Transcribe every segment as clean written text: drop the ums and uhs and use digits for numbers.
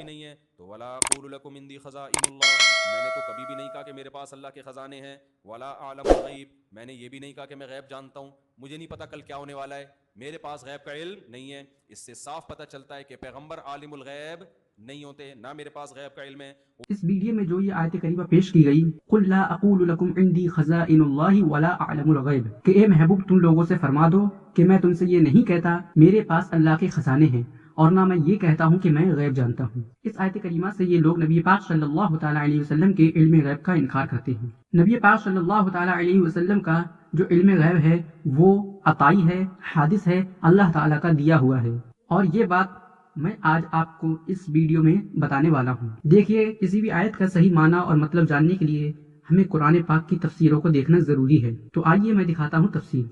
نہیں ہے تو ولا اقول لکم عندی خزائن اللہ، میں نے تو کبھی بھی نہیں کہا کہ میرے پاس اللہ کے خزانے ہیں، ولا اعلم الغیب، میں نے یہ بھی نہیں کہا کہ میں غیب جانتا ہوں، مجھے نہیں پتا کل کیا ہونے والا ہے، میرے پاس غیب کا علم نہیں ہے۔ اس سے صاف پتہ چلتا ہے کہ پیغمبر عالم الغیب نہیں ہوتے، نہ میرے پاس غیب کا علم ہے۔ اس ویڈیو میں جو یہ آیت کریمہ پیش کی گئی، قل لا اقول لکم عندی خزائن اللہ ولا اعلم الغیب، کہ اے محبوب تم لوگوں سے فرما دو کہ میں تم سے یہ نہیں کہتا میرے پاس اللہ کے خزانے ہیں، اور نہ میں یہ کہتا ہوں کہ میں غیب جانتا ہوں۔ اس آیت کریمہ سے یہ لوگ نبی پاک صلی اللہ تعالیٰ علیہ وسلم کے علم غیب کا انکار کرتے ہیں۔ نبی پاک صلی اللہ تعالیٰ علیہ وسلم کا جو علم غیب ہے وہ عطائی ہے، حادث ہے، اللہ تعالیٰ کا دیا ہوا ہے، اور یہ بات میں آج آپ کو اس ویڈیو میں بتانے والا ہوں۔ دیکھیے، کسی بھی آیت کا صحیح معنی اور مطلب جاننے کے لیے ہمیں قرآن پاک کی تفسیروں کو دیکھنا ضروری ہے۔ تو آئیے میں دکھاتا ہوں تفسیر۔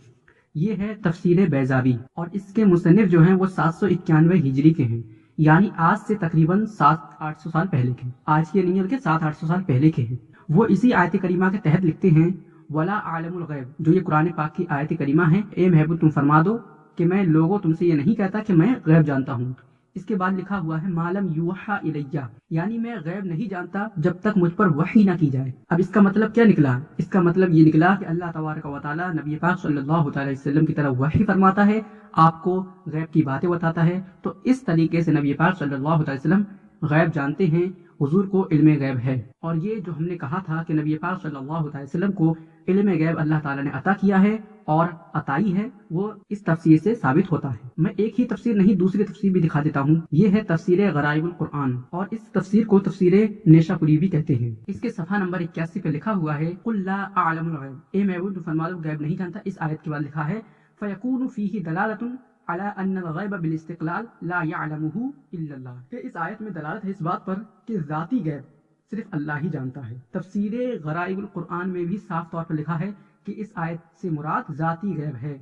یہ ہے تفسیر بیضاوی، اور اس کے مصنف جو ہیں وہ 791 ہجری کے ہیں، یعنی آج سے تقریباً 700-800 سال پہلے کے، آج کے نہیں بلکہ 700-800 سال پہلے کے ہیں۔ وہ اسی آیت کریمہ کے تحت لکھتے ہیں ولا عالم الغیب، جو یہ قرآن پاک کی آیت کریمہ ہے، اے محبوب تم فرما دو کہ میں لوگوں تم سے یہ نہیں کہتا کہ میں غیب جانتا ہوں۔ اس کے بعد لکھا ہوا ہے معلم یوحا الیہ، یعنی میں غیب نہیں جانتا جب تک مجھ پر وحی نہ کی جائے۔ اب اس کا مطلب کیا نکلا؟ اس کا مطلب یہ نکلا کہ اللہ تبارک و تعالی نبی پاک صلی اللہ تعالی وسلم کی طرف وحی فرماتا ہے، آپ کو غیب کی باتیں بتاتا ہے، تو اس طریقے سے نبی پاک صلی اللہ تعالی وسلم غیب جانتے ہیں، حضور کو علم غیب ہے۔ اور یہ جو ہم نے کہا تھا کہ نبی پاک صلی اللہ تعالی وسلم کو علم غیب اللہ تعالیٰ نے عطا کیا ہے اور عطائی ہے، وہ اس تفسیر سے ثابت ہوتا ہے۔ میں ایک ہی تفسیر نہیں دوسری تفسیر بھی دکھا دیتا ہوں۔ یہ ہے تفسیر غرائب القرآن، اور اس تفسیر کو تفسیر نیشا پوری بھی کہتے ہیں۔ اس کے صفحہ نمبر 81 پہ لکھا ہوا ہے قل لا اعلم الغیب، اے محبوب فرما دو غیب نہیں جانتا۔ اس آیت کے بعد لکھا ہے فیکون فیہ دلالۃ علی ان الغیب بالاستقلال لا يعلمہ الا اللہ، کہ اس آیت میں دلالت ہے اس بات پر کہ ذاتی غیب صرف اللہ ہی جانتا ہے۔ تفسیر غرائب القرآن میں بھی صاف طور پر لکھا ہے کہ اس آیت سے مراد ذاتی غیب ہے،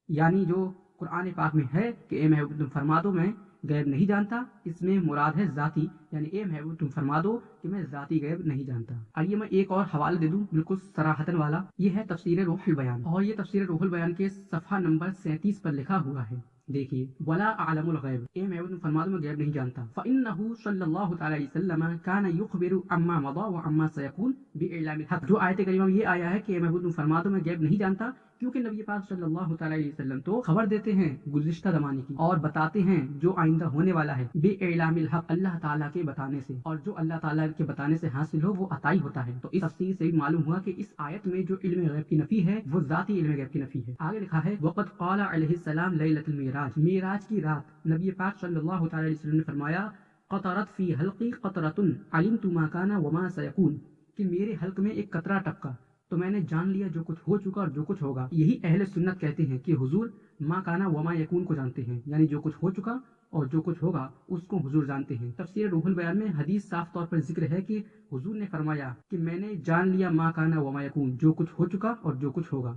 یعنی جو قرآن پاک میں ہے کہ اے محبوب تم فرما دو میں غیب نہیں جانتا، اس میں مراد ہے ذاتی، یعنی اے محبوب تم فرما دو کہ میں ذاتی غیب نہیں جانتا۔ آئیے میں ایک اور حوالہ دے دوں بالکل صراحتاً والا، یہ ہے تفسیر روح البیان، اور یہ تفسیر روح البیان کے صفحہ نمبر 37 پر لکھا ہوا ہے۔ دیکھیے ولا اعلم الغیب، اے محبوب تم فرما دو میں غیب نہیں جانتا، فانہ صلی اللہ تعالی علیہ وسلم کان یخبر عما مضى وعما سيكون باعلام الحق۔ جو آیت کریمہ میں یہ آیا ہے کہ اے محبوب تم فرما دو میں غیب نہیں جانتا، کیونکہ نبی پاک صلی اللہ تعالی علیہ وسلم تو خبر دیتے ہیں گزشتہ زمانے کی، اور بتاتے ہیں جو آئندہ ہونے والا ہے، بے اعلام الحق، اللہ تعالیٰ کے بتانے سے، اور جو اللہ تعالیٰ کے بتانے سے حاصل ہو وہ عطائی ہوتا ہے۔ تو اس تفسیر سے بھی معلوم ہوا کہ اس آیت میں جو علم غیب کی نفی ہے وہ ذاتی علم غیب کی نفی ہے۔ آگے لکھا ہے وقد قال علیہ السلام لیلۃ المعراج، معراج کی رات نبی پاک صلی اللہ تعالی علیہ وسلم نے فرمایا قطرت فی حلقی قطرۃ علمت ما کان وما سیکون، کہ میرے حلق میں ایک قطرہ ٹپکا تو میں نے جان لیا جو کچھ ہو چکا اور جو کچھ ہوگا۔ یہی اہل سنت کہتے ہیں کہ حضور ما کانا وما یکون کو جانتے ہیں، یعنی جو کچھ ہو چکا اور جو کچھ ہوگا اس کو حضور جانتے ہیں۔ تفسیر روح البیان میں حدیث صاف طور پر ذکر ہے کہ حضور نے فرمایا کہ میں نے جان لیا ما کانا وما یکون، جو کچھ ہو چکا اور جو کچھ ہوگا۔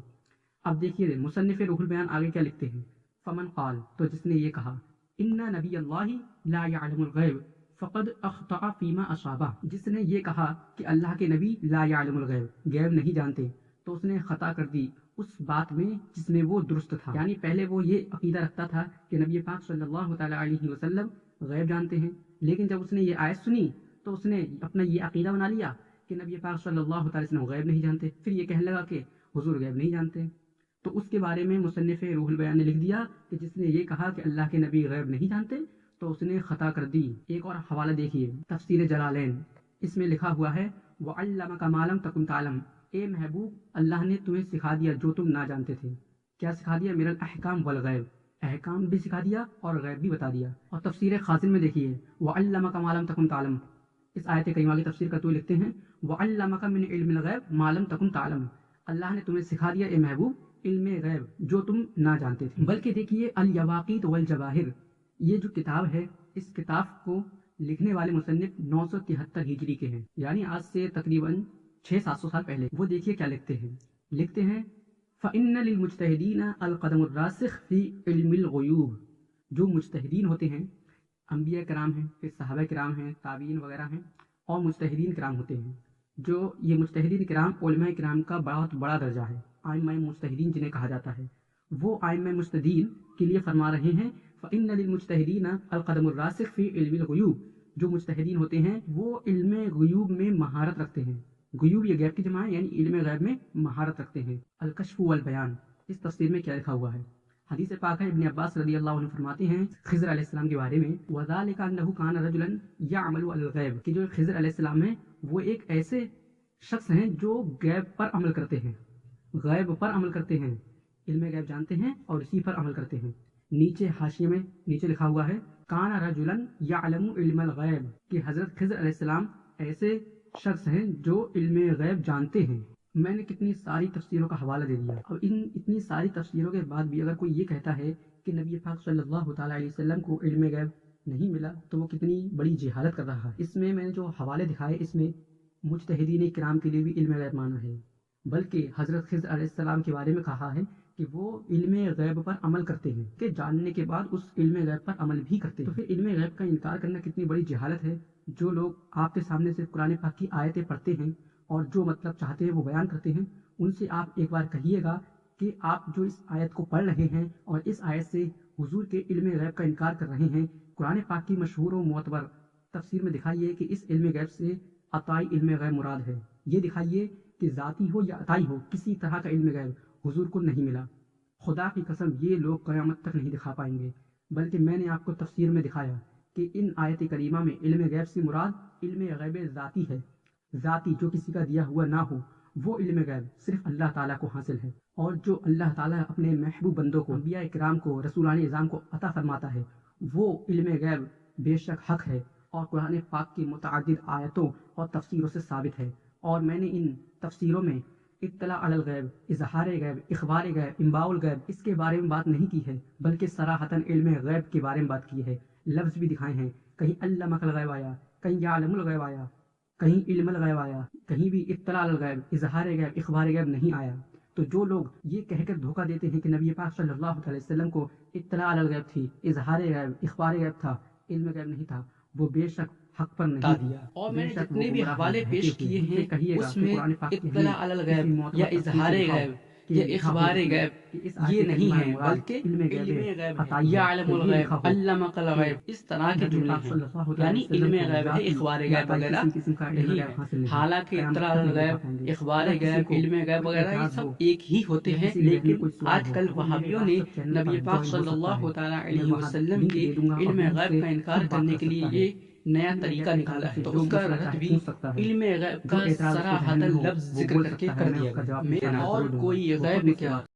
اب دیکھیے مصنف روح البیان آگے کیا لکھتے ہیں، فمن قال، تو جس نے یہ کہا ان نبی اللہ لا يعلم الغیب فقد اخطأ فیما اصابہ، جس نے یہ کہا کہ اللہ کے نبی لا يعلم الغیب، غیب نہیں جانتے، تو اس نے خطا کر دی اس بات میں جس میں وہ درست تھا۔ یعنی پہلے وہ یہ عقیدہ رکھتا تھا کہ نبی پاک صلی اللہ تعالی علیہ وسلم غیب جانتے ہیں، لیکن جب اس نے یہ آیت سنی تو اس نے اپنا یہ عقیدہ بنا لیا کہ نبی پاک صلی اللہ تعالی وسلم غیب نہیں جانتے، پھر یہ کہنے لگا کہ حضور غیب نہیں جانتے۔ تو اس کے بارے میں مصنف روح البیان نے لکھ دیا کہ جس نے یہ کہا کہ اللہ کے نبی غیب نہیں جانتے تو اس نے خطا کر دی۔ ایک اور حوالہ دیکھیے تفسیر جلالین، اس میں لکھا ہوا ہے وَعَلَّمَكَ مَا لَمْ تَكُنْ تَعْلَمْ، اے محبوب اللہ نے تمہیں سکھا دیا جو تم نہ جانتے تھے۔ کیا سکھا دیا؟ من الاحکام والغیب، احکام بھی سکھا دیا اور غیب بھی بتا دیا۔ اور تفسیر خازن میں دیکھیے وَعَلَّمَكَ مَا لَمْ تَكُنْ تَعْلَمْ، اس آیت کریمہ کی تفسیر کرتے ہوئے لکھتے ہیں وَعَلَّمَكَ مِنْ عِلْمِ الْغَیْبِ مَا لَمْ تَكُنْ تَعْلَمْ، اللہ نے تمہیں سکھا دیا اے محبوب علم غیب جو تم نہ جانتے تھے۔ بلکہ دیکھیے الیواقیت والجواہر، یہ جو کتاب ہے اس کتاب کو لکھنے والے مصنف 973 ہجری کے ہیں، یعنی آج سے تقریباً 600-700 سال پہلے۔ وہ دیکھیے کیا لکھتے ہیں، لکھتے ہیں فَإِنَّ لِلْمُجْتَهِدِينَ الْقَدَمُ الرَّاسِخُ فِي عِلْمِ الْغُیُوبِ، جو مجتہدین ہوتے ہیں، انبیاء کرام ہیں، پھر صحابہ کرام ہیں، تابعین وغیرہ ہیں، اور مجتہدین کرام ہوتے ہیں۔ جو یہ مجتہدین کرام علماء کرام کا بہت بڑا درجہ ہے، ائمہ مجتہدین جنہیں کہا جاتا ہے، وہ ائمہ مجتہدین کے لیے فرما رہے ہیں فَإِنَّ لِلْمُجْتَهِدِينَ الْقَدَمُ الرَّاسِخُ فِي عِلْمِ الْغُیُوبِ، جو مجتہدین ہوتے ہیں وہ علم غیوب میں مہارت رکھتے ہیں. غیوب یہ غیب کی جمع ہے، یعنی علم غیب میں مہارت رکھتے ہیں. الکشف والبیان، اس تفسیر میں کیا لکھا ہوا ہے؟ حدیث پاک ہے، ابن عباس رضی اللہ عنہ فرماتے ہیں خضر علیہ السلام کے بارے میں، وَذَلِكَ أَنَّهُ كَانَ رَجُلًا يَعْمَلُ عَلَى الْغَيْبِ، کہ جو خضر علیہ السلام ہیں وہ ایک ایسے شخص ہیں جو غیب پر عمل کرتے ہیں، غیب پر عمل کرتے ہیں، علم غیب جانتے ہیں اور اسی پر عمل کرتے ہیں. نیچے حاشیے میں نیچے لکھا ہوا ہے کان رجلا یعلم علم الغیب، کہ حضرت خضر علیہ السلام ایسے شخص ہیں جو علم غیب جانتے ہیں. میں نے کتنی ساری تفسیروں کا حوالہ دے دیا. اب ان اتنی ساری تفسیروں کے بعد بھی اگر کوئی یہ کہتا ہے کہ نبی پاک صلی اللہ تعالیٰ علیہ وسلم کو علم غیب نہیں ملا تو وہ کتنی بڑی جہالت کر رہا ہے. اس میں نے جو حوالے دکھائے اس میں مجتہدین کرام کے لیے بھی علم غیب مانا ہے، بلکہ حضرت خضر علیہ السلام کے بارے میں کہا ہے کہ وہ علم غیب پر عمل کرتے ہیں، کہ جاننے کے بعد اس علم غیب پر عمل بھی کرتے ہیں. تو پھر علم غیب کا انکار کرنا کتنی بڑی جہالت ہے. جو لوگ آپ کے سامنے سے قرآن پاک کی آیتیں پڑھتے ہیں اور جو مطلب چاہتے ہیں وہ بیان کرتے ہیں، ان سے آپ ایک بار کہیے گا کہ آپ جو اس آیت کو پڑھ رہے ہیں اور اس آیت سے حضور کے علم غیب کا انکار کر رہے ہیں، قرآن پاک کی مشہور و معتبر تفسیر میں دکھائیے کہ اس علم غیب سے عطائی علم غیب مراد ہے. یہ دکھائیے کہ ذاتی ہو یا عطائی ہو کسی طرح کا علم غیب حضور کو نہیں ملا. خدا کی قسم یہ لوگ قیامت تک نہیں دکھا پائیں گے. بلکہ میں نے آپ کو تفسیر میں دکھایا کہ ان آیت کریمہ میں علم غیب سے مراد علم غیب ذاتی ہے، ذاتی جو کسی کا دیا ہوا نہ ہو. وہ علم غیب صرف اللہ تعالیٰ کو حاصل ہے، اور جو اللہ تعالیٰ اپنے محبوب بندوں کو، انبیاء کرام کو، رسولان اعظام کو عطا فرماتا ہے وہ علم غیب بے شک حق ہے اور قرآن پاک کی متعدد آیتوں اور تفسیروں سے ثابت ہے. اور میں نے ان تفسیروں میں اطلاع علی الغیب، اظہار غیب، اخبار غیب، انباء الغیب اس کے بارے میں بات نہیں کی ہے، بلکہ صراحتاً علم غیب کے بارے میں بات کی ہے. لفظ بھی دکھائے ہیں، کہیں علمہ الغیب آیا، کہیں یعلم الغیب آیا، کہیں علم الغیب آیا، کہیں بھی اطلاع علی الغیب، اظہار غیب، اخبار غیب نہیں آیا. تو جو لوگ یہ کہہ کر دھوکہ دیتے ہیں کہ نبی پاک صلی اللہ علیہ وسلم کو اطلاع علی الغیب تھی، اظہار غیب، اخبار غیب تھا، علم غیب نہیں تھا، وہ بے شک حق پر نہیں دیا. اور میں نے جتنے بھی حوالے پیش کیے ہیں اس میں اطلاع علی الغیب یا اظہار غیب یا اخبار غیب یہ نہیں ہے، بلکہ علم غیب ہے، یعلم الغیب، علم الغیب، اس طرح کے جملے ہیں. یعنی علم غیب ہے، اخبار غیب وغیرہ نہیں ہے. حالانکہ اطلاع علی الغیب، اخبار غیب، علم غیب وغیرہ یہ سب ایک ہی ہوتے ہیں. لیکن آج کل وہابیوں نے نبی پاک صلی اللہ تعالیٰ علیہ وسلم کے علم غیب کا انکار کرنے کے لیے یہ نیا طریقہ نکالا ہے. تو اس کا رد بھی علم غیب کا صراحتاً لفظ ذکر کر کے کر دیا گیا. میرا اور کوئی غیب کیا